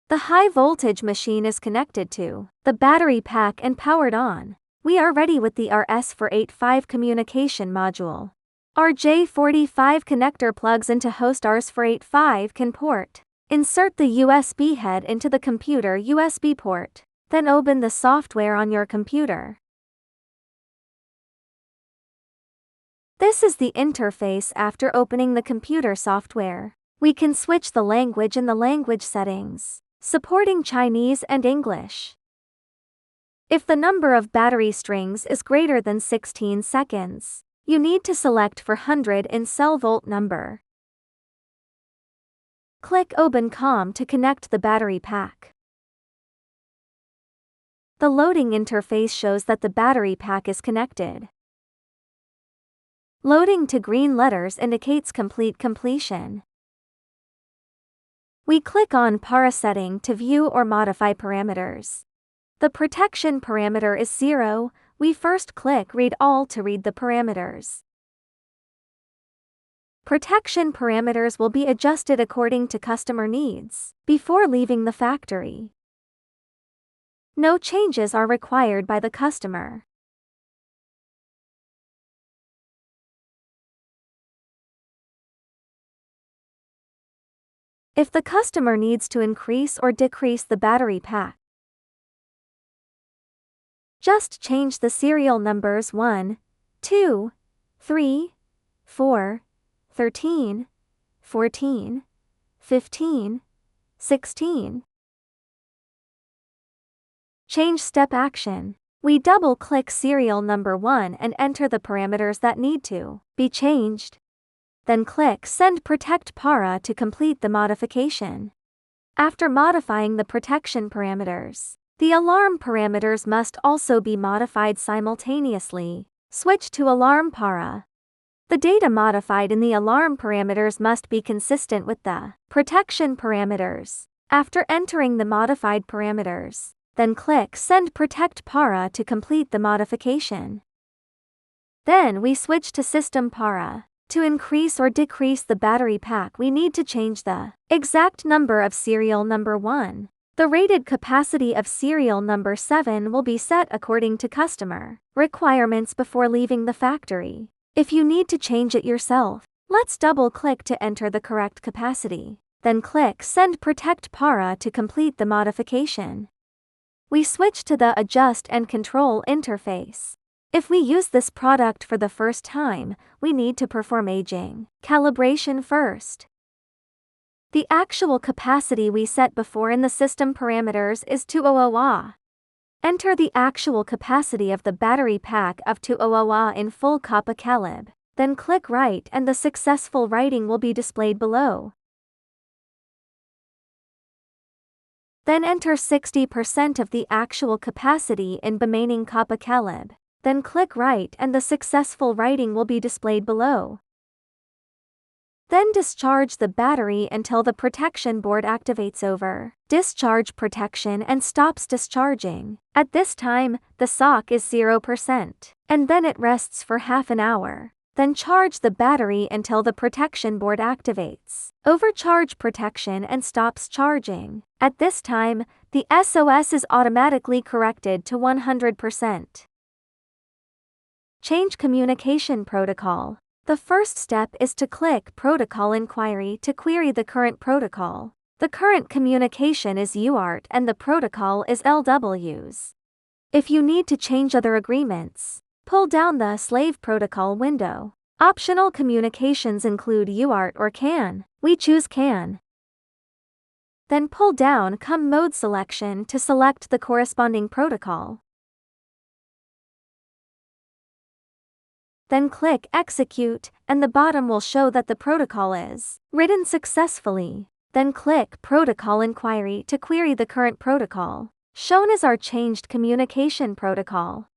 The high-voltage machine is connected to the battery pack and powered on. We are ready with the RS485 communication module. RJ45 connector plugs into host RS485 CAN port. Insert the USB head into the computer USB port. Then open the software on your computer. This is the interface after opening the computer software. We can switch the language in the language settings, supporting Chinese and English. If the number of battery strings is greater than 16 seconds, you need to select for 100 in cell volt number. Click Open COM to connect the battery pack. The loading interface shows that the battery pack is connected. Loading to green letters indicates completion. We click on Para setting to view or modify parameters. The protection parameter is 0. We first click Read All to read the parameters. Protection parameters will be adjusted according to customer needs before leaving the factory. No changes are required by the customer. If the customer needs to increase or decrease the battery pack, just change the serial numbers 1, 2, 3, 4, 13, 14, 15, 16. Change step action. We double-click serial number 1 and enter the parameters that need to be changed. Then click Send Protect Para to complete the modification. After modifying the protection parameters, the alarm parameters must also be modified simultaneously. Switch to Alarm Para. The data modified in the alarm parameters must be consistent with the protection parameters. After entering the modified parameters, then click Send Protect Para to complete the modification. Then we switch to System Para. To increase or decrease the battery pack, we need to change the exact number of serial number 1. The rated capacity of serial number 7 will be set according to customer requirements before leaving the factory. If you need to change it yourself, let's double-click to enter the correct capacity. Then click Send Protect Para to complete the modification. We switch to the Adjust and Control interface. If we use this product for the first time, we need to perform aging calibration first. The actual capacity we set before in the system parameters is 200 Ah. Enter the actual capacity of the battery pack of 200 Ah in full kappa calib. Then click Write and the successful writing will be displayed below. Then enter 60% of the actual capacity in remaining kappa calib. Then click Write and the successful writing will be displayed below. Then discharge the battery until the protection board activates over discharge protection and stops discharging. At this time, the SOC is 0%, and then it rests for half an hour. Then charge the battery until the protection board activates. Overcharge protection and stops charging. At this time, the SOS is automatically corrected to 100%. Change communication protocol. The first step is to click Protocol Inquiry to query the current protocol. The current communication is UART and the protocol is LWs. If you need to change other agreements, pull down the Slave Protocol window. Optional communications include UART or CAN. We choose CAN. Then pull down COM mode selection to select the corresponding protocol. Then click Execute, and the bottom will show that the protocol is written successfully. Then click Protocol Inquiry to query the current protocol. Shown is our changed communication protocol.